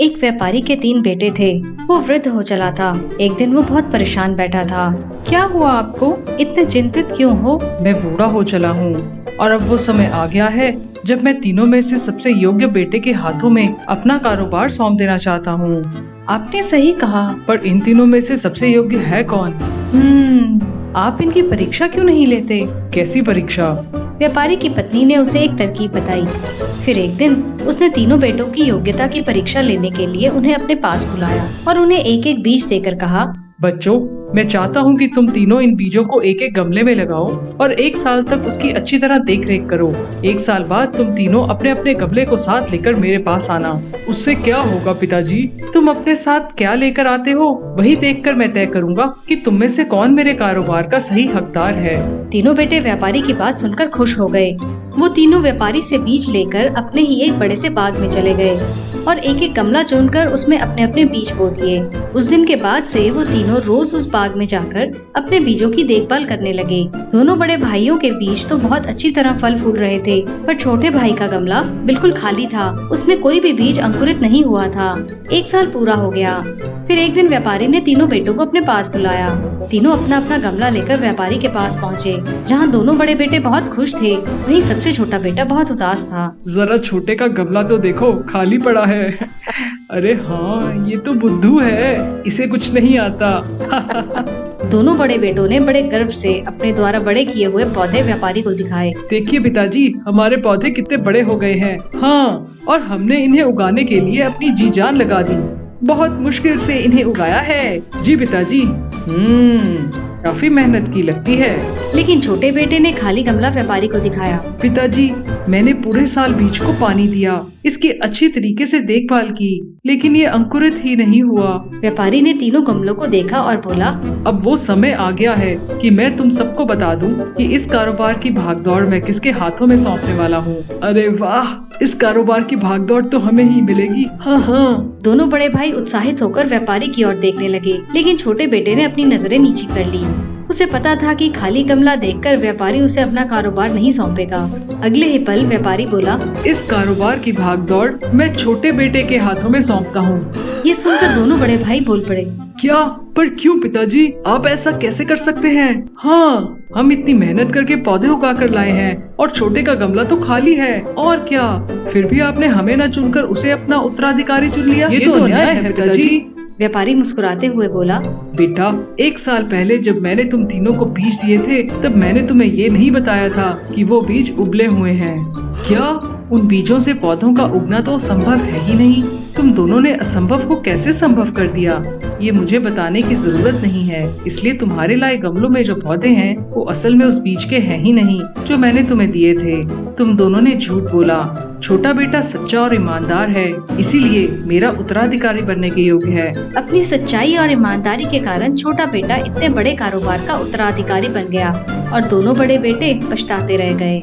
एक व्यापारी के 3 बेटे थे। वो वृद्ध हो चला था। एक दिन वो बहुत परेशान बैठा था। क्या हुआ आपको? इतने चिंतित क्यों हो? मैं बूढ़ा हो चला हूँ और अब वो समय आ गया है जब मैं तीनों में से सबसे योग्य बेटे के हाथों में अपना कारोबार सौंप देना चाहता हूँ। आपने सही कहा। पर इन तीनों में से सबसे योग्य है कौन? आप इनकी परीक्षा क्यों नहीं लेते? कैसी परीक्षा? व्यापारी की पत्नी ने उसे एक तरकीब बताई। फिर एक दिन उसने तीनों बेटों की योग्यता की परीक्षा लेने के लिए उन्हें अपने पास बुलाया और उन्हें एक एक बीज देकर कहा, बच्चों, मैं चाहता हूँ कि तुम तीनों इन बीजों को एक एक गमले में लगाओ और 1 साल तक उसकी अच्छी तरह देख रेख करो। 1 साल बाद तुम तीनों अपने अपने गमले को साथ लेकर मेरे पास आना। उससे क्या होगा पिताजी? तुम अपने साथ क्या लेकर आते हो वही देखकर मैं तय करूँगा कि तुम में से कौन मेरे कारोबार का सही हकदार है। तीनों बेटे व्यापारी की बात सुनकर खुश हो गए। वो तीनों व्यापारी से बीज लेकर अपने ही एक बड़े से बाग में चले गए और एक एक गमला चुनकर उसमें अपने अपने बीज बो दिए। उस दिन के बाद से वो तीनों रोज उस बाग में जाकर अपने बीजों की देखभाल करने लगे। दोनों बड़े भाइयों के बीज तो बहुत अच्छी तरह फल फूल रहे थे, पर छोटे भाई का गमला बिल्कुल खाली था। उसमें कोई भी बीज अंकुरित नहीं हुआ था। 1 साल पूरा हो गया। फिर एक दिन व्यापारी ने तीनों बेटों को अपने पास बुलाया। तीनों अपना अपना गमला लेकर व्यापारी के पास पहुँचे। जहाँ दोनों बड़े बेटे बहुत खुश थे, वहीं सबसे छोटा बेटा बहुत उदास था। जरा छोटे का गमला तो देखो, खाली पड़ा है। अरे हाँ, ये तो बुद्धू है, इसे कुछ नहीं आता। दोनों बड़े बेटों ने बड़े गर्व से अपने द्वारा बड़े किए हुए पौधे व्यापारी को दिखाए। देखिए पिताजी, हमारे पौधे कितने बड़े हो गए हैं। हाँ, और हमने इन्हें उगाने के लिए अपनी जी जान लगा दी। बहुत मुश्किल से इन्हें उगाया है। जी पिताजी। काफी मेहनत की लगती है। लेकिन छोटे बेटे ने खाली गमला व्यापारी को दिखाया। पिताजी, मैंने पूरे साल बीज को पानी दिया, इसकी अच्छी तरीके से देखभाल की, लेकिन ये अंकुरित ही नहीं हुआ। व्यापारी ने तीनों गमलों को देखा और बोला, अब वो समय आ गया है कि मैं तुम सबको बता दूं कि इस कारोबार की भागदौड़ मैं किसके हाथों में सौंपने वाला हूँ। अरे वाह, इस कारोबार की भागदौड़ तो हमें ही मिलेगी। हाँ। दोनों बड़े भाई उत्साहित होकर व्यापारी की ओर देखने लगे, लेकिन छोटे बेटे ने अपनी नजरें नीची कर ली। उसे पता था कि खाली गमला देखकर व्यापारी उसे अपना कारोबार नहीं सौंपेगा। अगले ही पल व्यापारी बोला, इस कारोबार की भागदौड़ मैं छोटे बेटे के हाथों में सौंपता हूँ। ये सुनकर दोनों बड़े भाई बोल पड़े, क्या? पर क्यों पिताजी? आप ऐसा कैसे कर सकते हैं? हाँ, हम इतनी मेहनत करके पौधे उगा कर लाए हैं और छोटे का गमला तो खाली है। और क्या? फिर भी आपने हमें न चुनकर उसे अपना उत्तराधिकारी चुन लिया। ये तो अन्याय है पिताजी। व्यापारी मुस्कुराते हुए बोला, बेटा, 1 साल पहले जब मैंने तुम तीनों को बीज दिए थे, तब मैंने तुम्हें ये नहीं बताया था कि वो बीज उबले हुए हैं। क्या? उन बीजों से पौधों का उगना तो संभव है ही नहीं। तुम दोनों ने असंभव को कैसे संभव कर दिया? ये मुझे बताने की जरूरत नहीं है। इसलिए तुम्हारे लाए गमलों में जो पौधे हैं वो असल में उस बीज के हैं ही नहीं जो मैंने तुम्हें दिए थे। तुम दोनों ने झूठ बोला। छोटा बेटा सच्चा और ईमानदार है, इसीलिए मेरा उत्तराधिकारी बनने के योग्य है। अपनी सच्चाई और ईमानदारी के कारण छोटा बेटा इतने बड़े कारोबार का उत्तराधिकारी बन गया और दोनों बड़े बेटे पछताते रह गए।